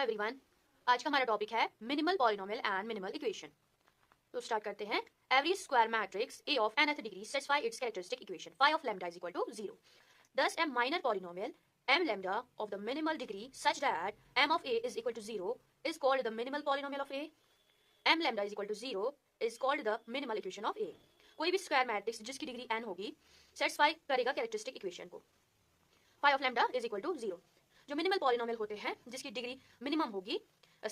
Everyone, आज का हमारा टॉपिक है minimal polynomial and minimal equation. तो स्टार्ट करते हैं। Every square matrix A of nth degree satisfy it's characteristic equation phi of lambda is equal to 0. Thus a minor polynomial m lambda of the minimal degree such that m of a is equal to 0 is called the minimal polynomial of a. m lambda is equal to 0 is called the minimal equation of a. कोई भी square matrix जिसकी degree n होगी satisfy करेगा characteristic equation को। phi of lambda is equal to 0. जो minimal polynomial होते हैं जिसकी डिग्री मिनिमम होगी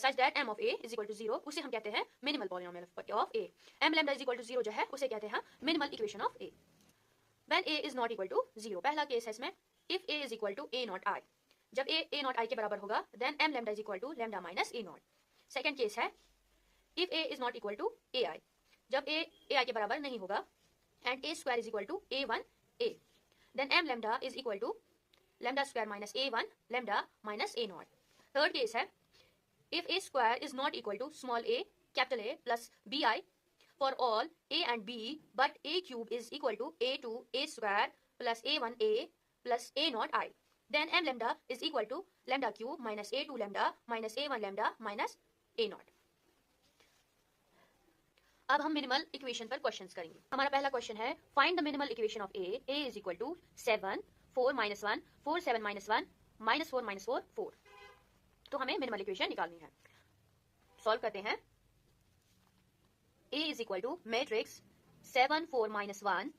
such that m of a is equal to 0 उसे हम कहते हैं minimal polynomial of a. m lambda is equal to 0 जो है उसे कहते हैं minimal equation of a. when a is not equal to 0, पहला केस है इसमें if a is equal to a not i, जब a not i के बराबर होगा then m lambda is equal to lambda minus a not. Second case है if a is not equal to ai, जब a ai के बराबर नहीं होगा and a square is equal to a1 a, then m lambda is equal to lambda square minus a1 lambda minus a naught. Third case है if a square is not equal to small a capital A plus bi for all a and b but a cube is equal to a2 a square plus a1 a plus a naught I, then m lambda is equal to lambda cube minus a2 lambda minus a1 lambda minus a naught. अब हम minimal equation पर questions करेंगे। हमारा पहला question है find the minimal equation of a is equal to 7 4 minus 1 4 7 minus 1 minus 4 minus 4 4. तो हमें minimal equation निकालनी है। सॉल्व करते हैं। a is equal to matrix 7 4 minus 1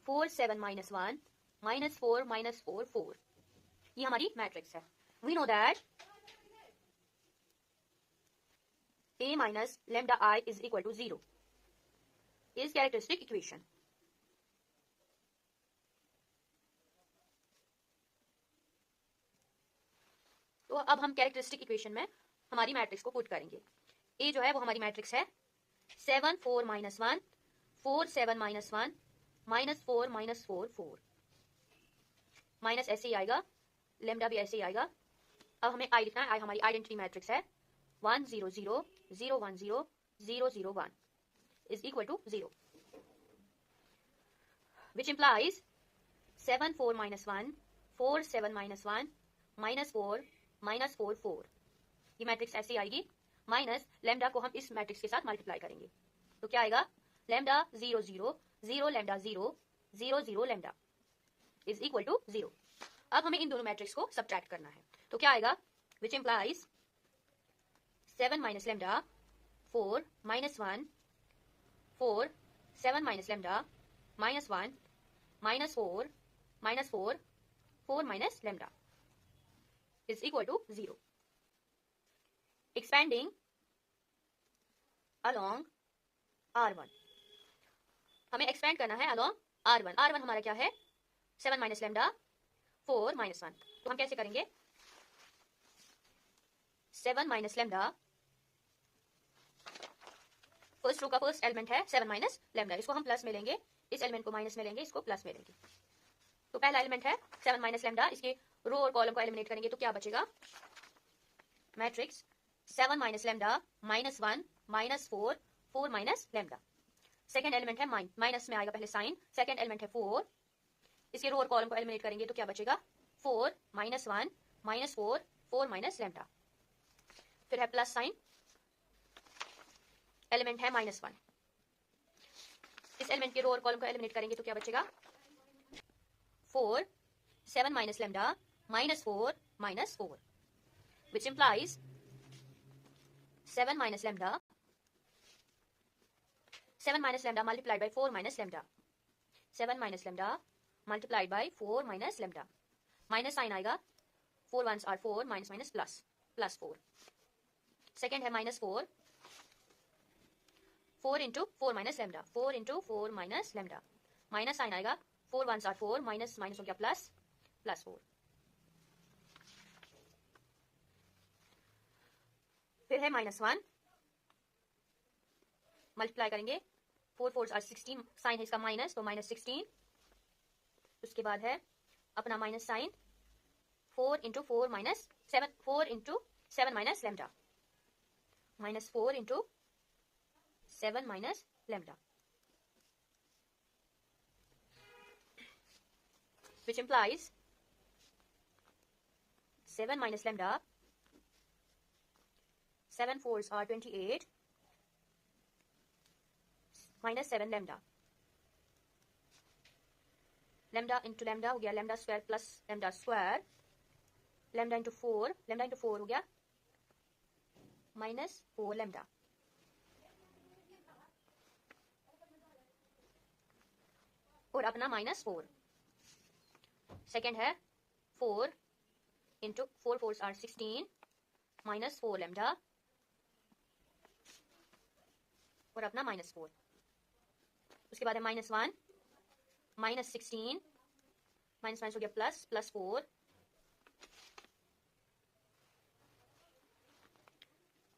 4 7 minus 1 minus 4 minus 4 4. ये हमारी मैट्रिक्स है। We know that a minus lambda I is equal to 0 is characteristic equation. तो अब हम कैरेक्टरिस्टिक इक्वेशन में हमारी मैट्रिक्स को पुट करेंगे। a जो है वो हमारी मैट्रिक्स है 7 4 minus 1 4 7 minus 1 minus 4 minus 4 4. Minus ऐसे ही आएगा, लेमडा भी ऐसे ही आएगा। अब हमें i लिखना है। i हमारी आइडेंटिटी मैट्रिक्स है 1 0 0 0 1 0 0 0 1 is equal to 0, which implies 7 4 minus 1 4 7 minus 1 minus 4 minus 4 4. ये मैट्रिक्स ऐसे ही आएगी। माइनस लेमडा को हम इस मैट्रिक्स के साथ मल्टीप्लाई करेंगे तो क्या आएगा lambda 0 0 0 lambda 0 0 0 lambda is equal to 0. अब हमें इन दोनों मैट्रिक्स को सब्ट्रैक्ट करना है तो क्या आएगा which implies 7 minus lambda 4 minus 1 4 7 minus lambda minus 1 minus 4 minus 4 4 minus lambda is equal to 0. Expanding along R1, हमें एक्सपेंड करना है along R1. R1 हमारा क्या है 7 माइनस लेमडा 4 माइनस 1. तो हम कैसे करेंगे 7 माइनस लेमडा, फर्स्ट रो का फर्स्ट एलिमेंट है 7 माइनस लेमडा, इसको हम प्लस में लेंगे, इस एलिमेंट को माइनस में लेंगे, इसको प्लस में लेंगे। तो पहला एलिमेंट है 7 माइनस लेमडा, इसके रो और कॉलम को एलिमिनेट करेंगे तो क्या बचेगा matrix 7 minus lambda minus 1 minus 4 4 minus lambda. Second element है माइनस में आएगा पहले साइन, सेकंड एलिमेंट है 4, इसके रो और कॉलम को एलिमिनेट करेंगे तो क्या बचेगा 4 माइनस 1 माइनस 4 4 माइनस लेमडा। फिर है प्लस साइन, एलिमेंट है माइनस 1, इस एलिमेंट के रो और कॉलम को एलिमिनेट करेंगे तो क्या बचेगा 4 7 minus lambda minus 4 minus 4, which implies 7 minus lambda multiplied by 4 minus lambda, 7 minus lambda multiplied by 4 minus lambda. Minus sign आएगा, 4 ones are 4 minus minus plus plus 4. Second है minus 4 4 into 4 minus lambda, 4 into 4 minus lambda. Minus sign आएगा, 4 ones are 4 minus minus हो गया plus plus 4. फिर है minus 1, multiply करेंगे, 4 4 are 16, sign है इसका माइनस तो माइनस 16. उसके बाद है अपना minus sign 4 into 4 minus 7 4 into 7 minus lambda, minus 4 into 7 minus lambda, which implies 7 minus lambda 7 fours are 28 minus 7 lambda. Lambda into lambda हो गया lambda square plus lambda square. Lambda into 4 हो गया minus 4 lambda. और अपना minus 4. Second है 4 into 4 fours are 16 minus 4 lambda. और अपना minus 4. उसके बाद है minus 1 minus 16 minus minus हो गया plus plus 4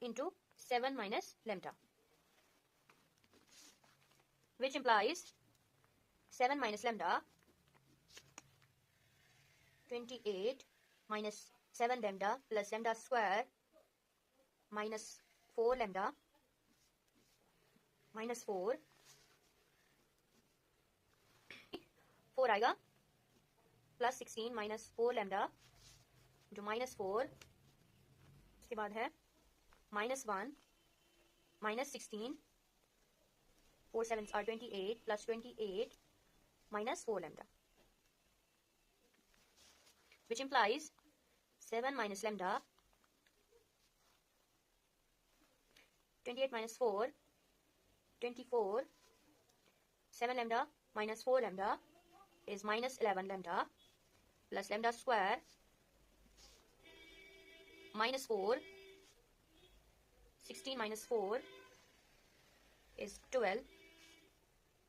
into 7 minus lambda, which implies 7 minus lambda 28 minus 7 lambda plus lambda square minus 4 lambda minus 4 आएगा प्लस 16 माइनस 4 लैम्डा जो माइनस 4. उसके बाद है minus 1 minus 16 4 7s are 28 plus 28 minus 4 lambda, which implies 7 minus lambda 28 minus 4 24 7 lambda minus 4 lambda is minus 11 lambda plus lambda square minus 4 16 minus 4 is 12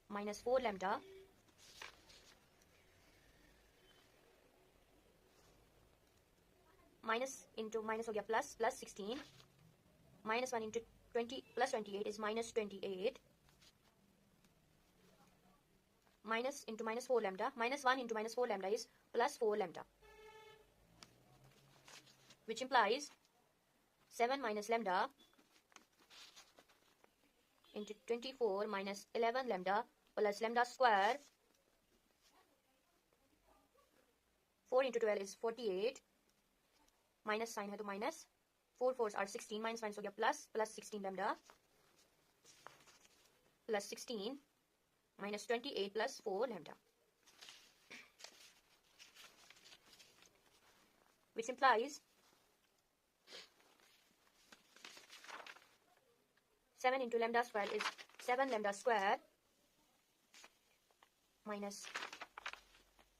minus 4 lambda minus into minus हो गया plus plus 16 minus 1 into 20 plus 28 is minus 28 minus into minus 4 lambda minus 1 into minus 4 lambda is plus 4 lambda, which implies 7 minus lambda into 24 minus 11 lambda plus lambda square 4 into 12 is 48 minus sign है तो minus 4 fours are 16 minus minus हो गया plus plus 16 lambda plus 16 minus 28 plus 4 lambda, which implies 7 into lambda square is 7 lambda square minus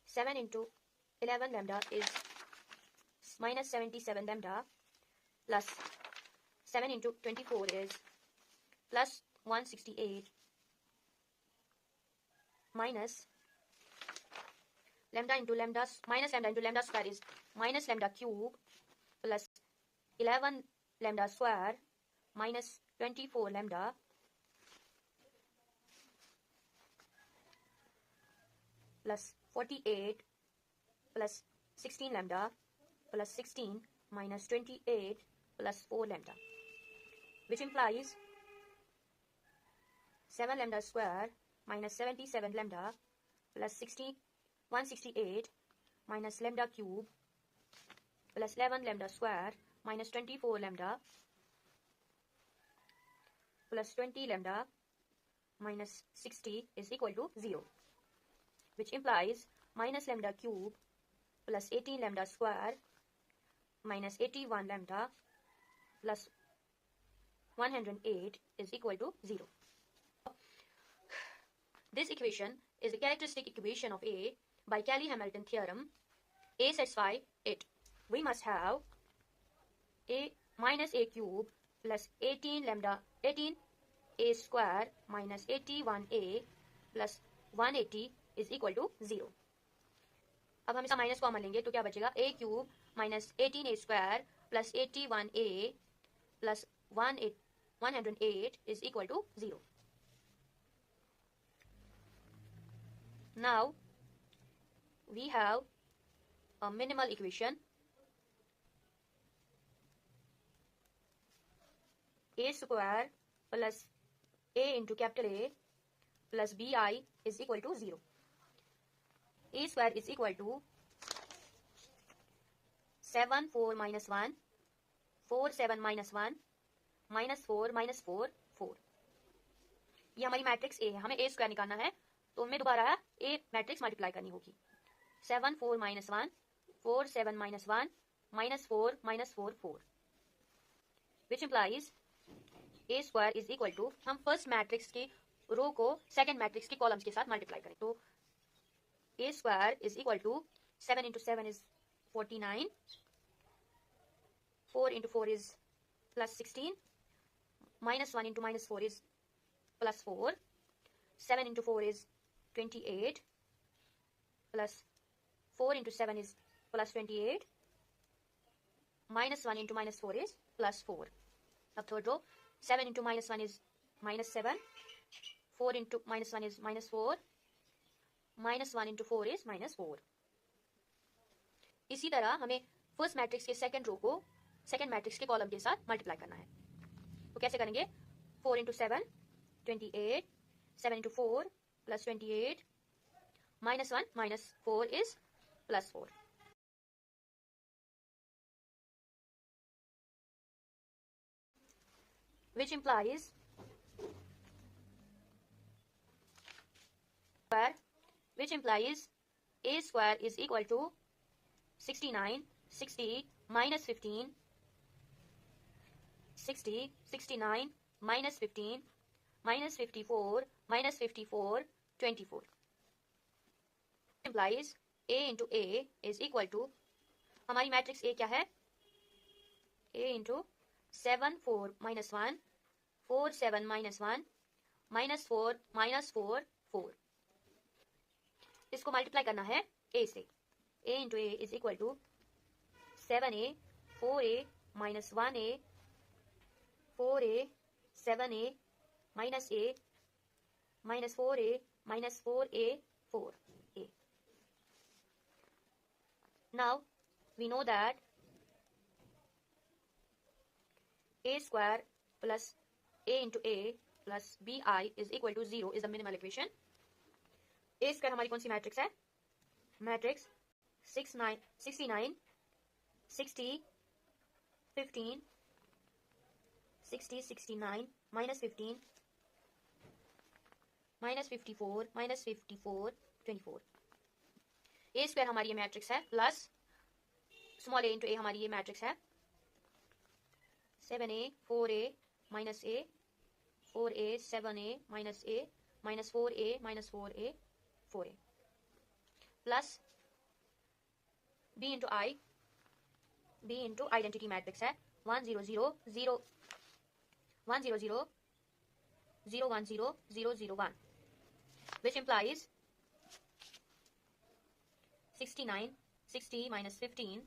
7 into 11 lambda is minus 77 lambda plus 7 into 24 is plus 168 minus lambda into lambda minus lambda into lambda square is minus lambda cube plus 11 lambda square minus 24 lambda plus 48 plus 16 lambda plus 16 minus 28 plus 4 lambda, which implies 7 lambda square minus 77 lambda plus 168 minus lambda cube plus 11 lambda square minus 24 lambda plus 20 lambda minus 60 is equal to 0, which implies minus lambda cube plus 18 lambda square minus 81 lambda plus 108 is equal to 0. This equation is the characteristic equation of A by Cayley-Hamilton theorem. A satisfy it. We must have A minus A cube plus 18 A square minus 81A plus 180 is equal to 0. अब हम इसका minus common लेंगे तो क्या बचेगा A cube minus 18A square plus 81A plus 108 is equal to 0. Now we have a minimal equation. A square plus A into capital A plus BI is equal to 0. A square is equal to 7 4 minus 1 4 7 minus 1 -4 -4 4। ये हमारी matrix A है, हमें ए square निकालना है, तो हमें दोबारा ए matrix multiply करनी होगी। 7 4 -1 4 7 -1 -4 -4 4, which implies a square is equal to, हम फर्स्ट मैट्रिक्स की रो को सेकंड मैट्रिक्स की कॉलम्स के साथ मल्टीप्लाई करें, तो A square is equal to 7 into 7 is 49, 4 into 4 is plus 16, -1 into -4 is plus 4, 7 into 4 is 28, plus 4 into 7 is plus 28, -1 into -4 is plus 4. अब third row, 7 into -1 is -7, 4 into -1 is -4, -1 into 4 is -4. इसी तरह हमें first matrix के second row को second matrix के column के साथ multiply करना है, तो कैसे करेंगे? 4 into 7 28, 7 into 4 plus 28, -1 -4 is plus 4, which implies a square is equal to 69 60 minus 15, 60 69 minus 15 minus 54 minus 54 24, implies a into a is equal to, हमारी मैट्रिक्स a क्या है? a into 7 4 minus 1 4 7 minus 1 minus 4 4 4, इसको multiply करना है a से। a into a is equal to 7a 4a minus 1a 4a 7a minus a minus 4a minus 4a 4a. Now we know that a square plus a into a plus bi is equal to 0 is the minimal equation. a square हमारी कौन सी matrix है? Matrix 69 60 15 60 69 minus 15 minus 54 minus 54 24, a square हमारी ये matrix है, plus small a into a हमारी ये matrix है, 7a 4a minus a 4a 7a minus a minus 4a minus 4a 4a, plus b into i, b into identity matrix है 1 0 0 0 1 0 0 0 1 0 0 0 1, which implies 69 60 minus 15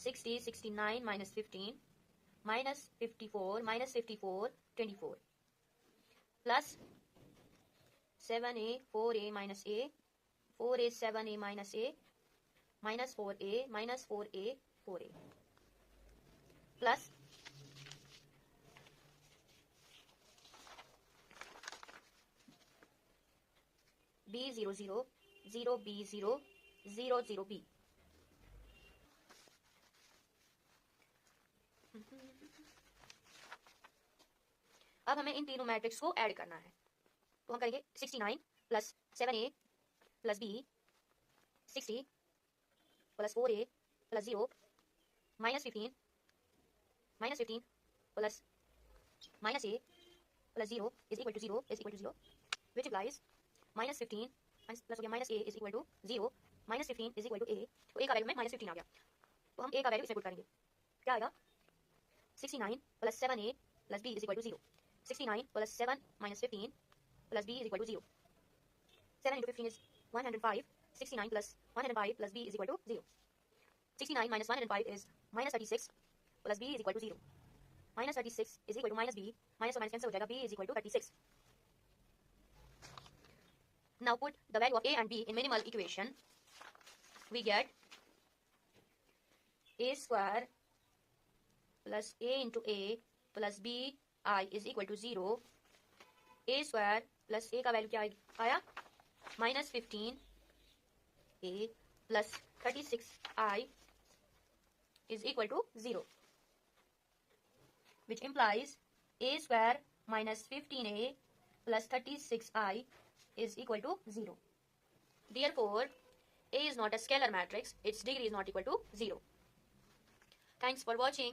60 69 minus 15 minus 54 minus 54 24, plus 7a 4a minus a 4a 7a minus a minus 4a minus 4a 4a, plus b 0 0 0 b 0 0 0 b. अब हमें इन तीनों matrix को add करना है, तो हम करेंगे 69 plus 7a plus b 60 plus 4a plus 0 minus 15 plus minus a plus 0 is equal to 0 is equal to 0, which implies minus 15 plus हो गया minus a is equal to 0 minus 15 is equal to a, तो a का value में minus 15 आ गया, तो हम a का value इसमें पुट करेंगे, क्या आएगा 69 plus 7a plus b is equal to 0, 69 plus 7 minus 15 plus b is equal to 0, 7 into 15 is 105, 69 plus 105 plus b is equal to 0, 69 minus 105 is minus 36 plus b is equal to 0, minus 36 is equal to minus b, minus और minus cancel हो जाएगा, b is equal to 36. Now put the value of a and b in minimal equation. We get a square plus a into a plus b I is equal to 0. a square plus a का value क्या आया? minus 15 a plus 36 I is equal to 0, which implies a square minus 15a plus 36i is equal to 0. Therefore, A is not a scalar matrix, its degree is not equal to 0. Thanks for watching.